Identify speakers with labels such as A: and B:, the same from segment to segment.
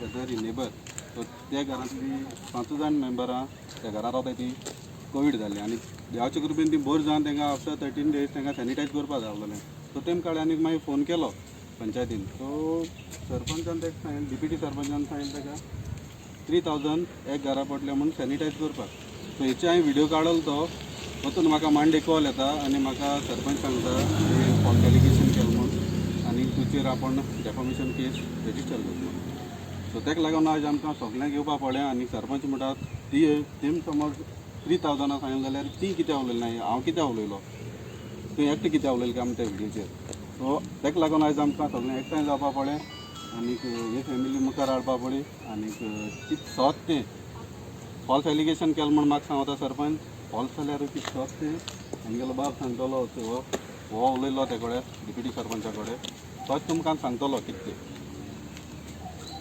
A: शेजारी नेबर तर त्या घरांतली 5 जाण मेंबरां त्या घरांत रावता ती कोवीड जाल्ली आनी देवाचे कृपेन ती बरी जावन तांकां आफ्टर 13 days तांकां सॅनिटायज करपाक जावलें. सो तेम काळार आनीक मागीर फोन केलो पंचायतीन. सो सरपंचान ताका सांगिल्लें डिप्युटी सरपंचान सांगिल्लें ताका 3000 एक घरा पडले म्हणून सॅनिटायज करपाक. सो हेचे हांवें व्हिडिओ काडलो तो वचून म्हाका मांडे कॉल येता आनी म्हाका सरपंच सांगता फॉल्स एलिगेशन केलें म्हणून आनी तुजेर आपण डेफॉमेशन केस रेजिस्टर करता. सो ताका लागून आज आमकां सगळ्यांक येवपाक पडलें आनी सरपंच म्हणटात तेम समज 3000 सांगिल्लें जाल्यार ती कित्याक उलयली ना हांव कित्याक उलयलो तूं एकटें कित्याक उलयलें काय आमच्या व्हिडिओचेर. सो ताका लागून आयज आमकां सगळें एकठांय जावपाक पडलें आनीक हे फॅमिली मुखार हाडपाक पडली आनीक सोत तें फॉल्स एलिगेशन केलें म्हण म्हाका सांगता सरपंच. फॉल्स जाल्यार ती सोत तें आमगेलो बाब सांगतलो हो उलयलो ते कडेन डिप्युटी सरपंचा कडेन तोच तुमकां सांगतलो कितें तें.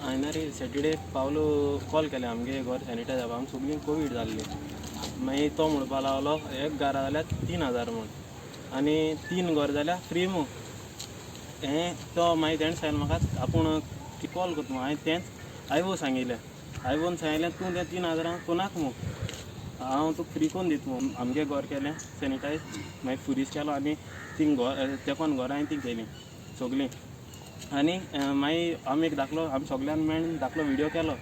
B: हांवें रे सॅटर्डे पावलो कॉल केलें आमगे घर सॅनिटायज जावपाक आमी सगळीं कोवीड जाल्ली. मागीर तो म्हणपाक लागलो एक घरा जाल्यार 3000 म्हूण आनी 3 घर जाल्यार फ्री मू. हें तो मागीर तेणें सांगलें म्हाका आपूण कॉल करता हांवें तेंच आयवो सांगिल्लें. आयवोन सांगिल्लें तूं तें 3000 कोणाक मू हांव तुका फ्री कोन्न दिता मू. आमगे घर केलें सॅनिटायज मागीर फ्रीज केलो आनी तीं घर तेकोन घरां हांवें तीं केलीं सगळीं. आनी मागीर आमी एक दाखलो आमी सगळ्यान मेळून दाखलो व्हिडिओ केलो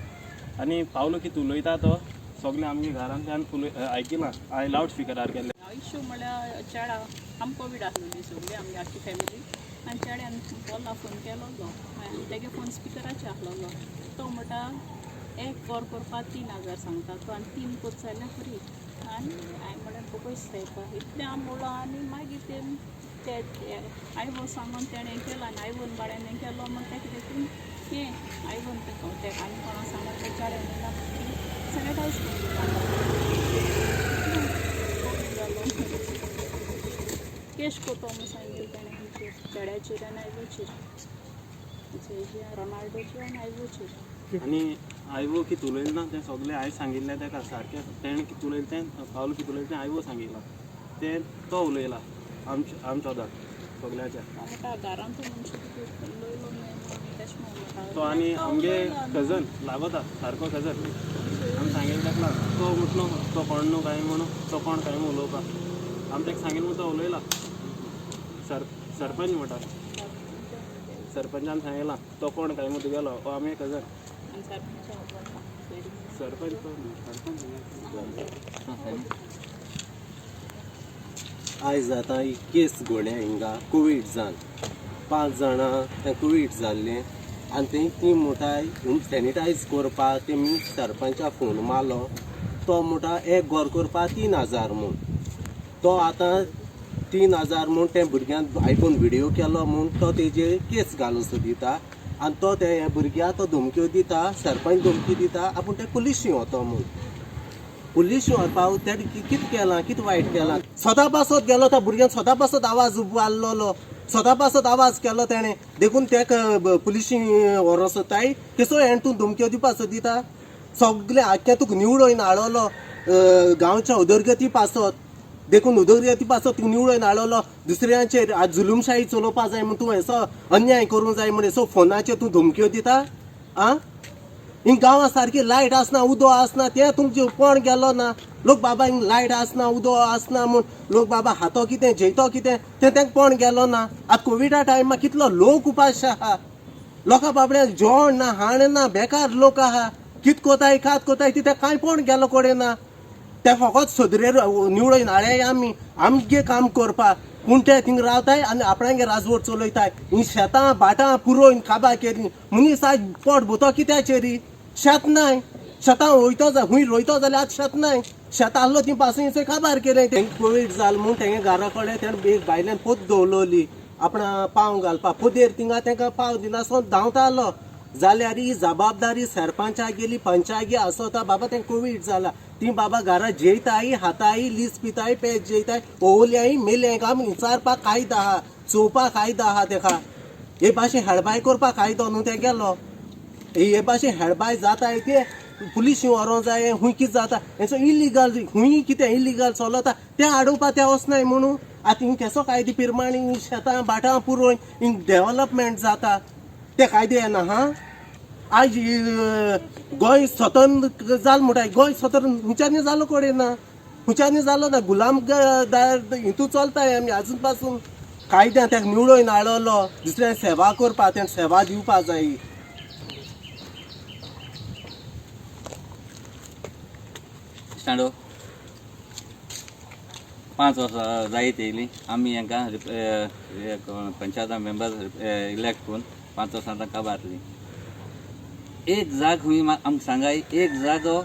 B: आनी पावलो की उलयता तो सगळें आमगे घरांतल्यान आयकिना हांवें लावड स्पिकरार केलें.
C: इश्यू म्हळ्यार चेडा आमी कोवीड आसलेली सगळीं आमगे आख्खी फॅमिली आनी चेड्यान कॉला फोन केलो आनी तेगे फोन स्पिकराचेर आसलो. तो म्हणटा एक घर करपाक 3000 सांगता तो आनी 3 कोच जाल्यार फ्री. आनी हांवें म्हळ्यार पयस जायता इतलें आमी उलो आनी मागीर ते आयवो सांगून तेणें केलो आनी आयवोन बाड्यान केलो म्हण तें कितें हें आयवोन ते आनी कोणाक सांगून ते चेड्यान सॅनिटायज केश कोतो म्हणून सांगिल्लें तेणें चेड्याचेर आनी आयवोचेर रोनाल्डोचेर आनी आयवोचेर.
B: आनी आयवो कितें उलयलें ना तें सगळें हांवें सांगिल्लें ताका सारकें. तेणें कितें उलयलें तें पावलो कितें उलयलें तें आयवो सांगिल्लां तें तो उलयला आमच्या सगळ्याच्या
C: घरांत
B: तो आनी आमगे कजन लागता सारको कजन आमी सांगिल्लें ताका तो म्हटलो तो कोण न्हू काय म्हणून तो कोण काय म्हूण उलोवपाक आमी ताका सांगिल्लें म्हूण तो उलयला. सरपंच म्हणटा सरपंचान सांगिल्लां तो कोण काय म्हूण तुगेलो हो आमगे कजन सरपंच.
D: आयज आतां ही केस घोड्या हिंगा कोवीड जावन 5 जाणां तें कोवीड जाल्लें आनी ती म्हणटाय सॅनिटायज करपाक तेमी सरपंचाक फोन मारलो. तो म्हणटा एक घर करपाक 3000 म्हूण. तो आतां 3000 म्हूण त्या भुरग्यान आयकून व्हिडिओ केलो म्हूण तो तेजेर केस घालूं सोदिता आनी तो त्या भुरग्याक तो धमक्यो दिता. सरपंच धमकी दिता आपूण ते पुलिशी वता म्हूण. पुलीस व्हरपाक तेणें कितें केलां कितें वायट केलां. सदां पासत गेलो त्या भुरग्यान सदां पासत आवाज वाजलो सदां पासत आवाज केलो तेणें देखून तेका पुलिशी व्हरो सोदताय केसो हें तूं धमक्यो दिवपाक सोदिता. सगळें आख्या तुका निवडून हाडलो गांवच्या उदरगती पासत देखून उदरगती पासत तुका निवडून हाडलो. दुसऱ्यांचेर आज जुलूमशाही चलोवपा जाय म्हूण तूं हेसो अन्याय करूंक जाय म्हूण हेसो फोनाचेर तूं धमक्यो दिता. आं हिंग गांवां सारकी लायट आसना उदो आसना तें तुमचें कोण गेलो ना. लोक बाबा हिंग लायट आसना उदो आसना म्हूण लोक बाबा हातो कितें जेयतो कितें तें तांकां कोण गेलो ना. आतां कोविडा टायमार कितलो लोक उपास आहा. लोकां बाबड्या जेवण ना हाण ना बेकार लोक आहा. कितें कोताय खात कोताय तितें कांय कोण गेलो कोडें ना. ते फकत सदरेर निवडून हाडयाय आमगे काम करपाक पूण ते थिंग रावताय आनी आपणागे राजवट चलयताय. ही शेतां भाटां पुरोवन काबार केली मनीस आज पोट भुतो कित्याचेरी शेत नाय. शेतां वयतो खूंय रोयतो जाल्यार आतां शेत नाय. शेत आहलो ती पासून काबार केलें. तेंकां कोवीड जालें म्हूण तेंगे घरा कडेन तेणें एक बायल्यान पोत दवरलोली आपणा पाव घालपाक. पोदेर थिंगा तांकां पाव दिनासो धांवतालो जाल्यार ही जबाबदारी सरपंचाक गेली पंचायती आसोता बाबा तें कोवीड जाला. ती बाबा घरा जेयताय हाताय लीस पिताय पेज जेयताय ओवल्याय मेल्यांक आमी विचारपाक कायदो आहा चोवपाक कायदो आहा. तेका हे भाशेन हेळबाय करपाक कायदो न्हू ते गेलो. हे भाशेन हेळबाय जाताय ते पुलिशी व्हरों जाय. खूंय कितें जाता हेचो इलिगल खूंय कितें इलिगल चलता तें आडोवपाक ते वचनाय म्हणून. आतां हिंग केसो कायदे प्रमाणे शेतां भाटां पुरोवन हिंग डेव्हलपमेंट जाता ते कायदे येना. हा आयज गोंय स्वतंत्र जाल म्हणटाय गोंय स्वतंत्र हुंच्यानी जालो कोडे ना हुंच्यानी जालो ना गुलाम हितू चलताय आमी आजून पासून कायद्यान ताका निवडून हाडलो दुसऱ्या सेवा करपा तें सेवा दिवपा जाय
E: स्टँडो 5 वर्सां जायत येयली आमी हांकां पंचायत मेंबर इलेक्ट करून 5 वर्सां तांकां बारली एक जाग खूंय आमकां सांगाय एक जागो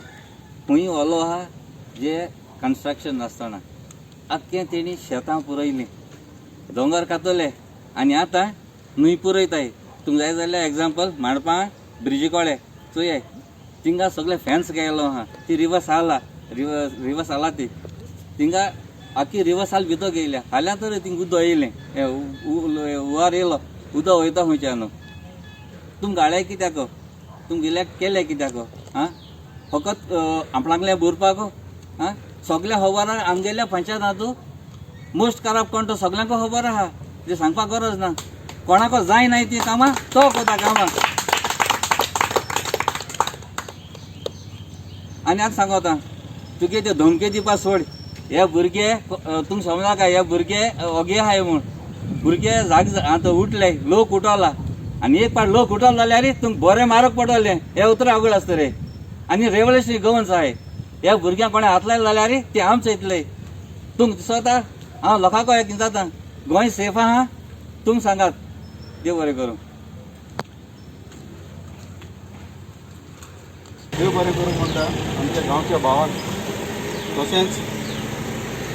E: खूंय ओलो आहा जे कन्स्ट्रक्शन नासतना आख्खें तेणी शेतां पुरयलीं दोंगर कातले आनी आतां न्हंय पुरयताय तुमकां जाय जाल्यार एग्जाम्पल माणपा ब्रिजी कोळे चोय थिंगा सगळे फॅन्स गेलो आहा ती रिवर्स आला ती थिंगा आख्खी रिवर्स हाल भितर गेयल्या हाल्या तर थिंग उदक येयलें हुंवार येयलो उदक वयता खंयच्यान तुम गाळ्या कित्याक तुम इलेक्ट केले कित्याक आं फकत आपणाकले भरपाक आं सगळ्या खबर आहा आमगेल्या पंचायतांतू मोस्ट करप्ट कोण तो सगळ्यांक खबर आहा ते सांगपाक गरज ना कोणाको जाय नाय ती कामां तो कोता कामां आनी आतां सांगता तुगे ते धमके दिवपा सोड हे भुरगे तुमकां समजा काय हे भुरगे ओगे आहाय म्हूण भुरगे जाग आतां उठले लोक उठवला आनी एक पाट लोक उठवला जाल्यार तुमकां बरें मारक पडटलें हे उतर अवघड आसता रे आनी रेवल्युशनरी गवर्नमेंट आहाय ह्या भुरग्यांक कोणें हात लायले जाल्यार ते आमच येतले तुमकां दिसता हांव लोकांक एक जाता गोंय सेफ आहा तुमकां सांगात देव बरें करूं
A: देव बरें करूं म्हणटा आमच्या गांवच्या भावान तशेंच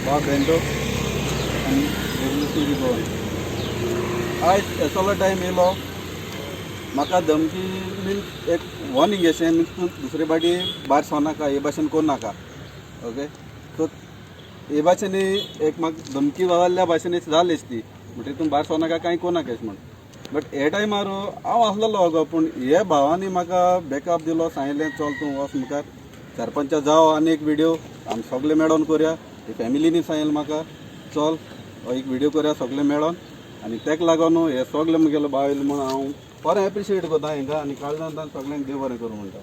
A: भाव ब्रेंडो आनी रेवल्युशनरी गवर्नमेंट आयज येसलो टायम येयलो म्हाका धमकी मिन्स एक वॉर्निंग अशें मिन्स तूं दुसरे फाटी भायर सोनाका हे भाशेन कोर नाका ओके सो हे भाशेन एक म्हाका धमकी जाल्ल्या भाशेन जालीच ती म्हणटरी तूं भायर सोनाका कांय कोनाका अशें म्हण बट हे टायमार हांव आसलेलो गो पूण हे भावानी म्हाका बॅकअप दिलो सांगलें चल तूं वच मुखार सरपंच जावं आनी एक व्हिडिओ आमी सगळे मेळोन करया ते फॅमिलीनी सांगलें म्हाका चल एक व्हिडिओ करया सगळे मेळोन आनी तेका लागून हे सगळे मुगेलो भाव येयलो म्हूण हांव बरें एप्रिशिएट करता हांकां आनी काळजांतल्यान सगळ्यांक देव बरें करूं म्हणटा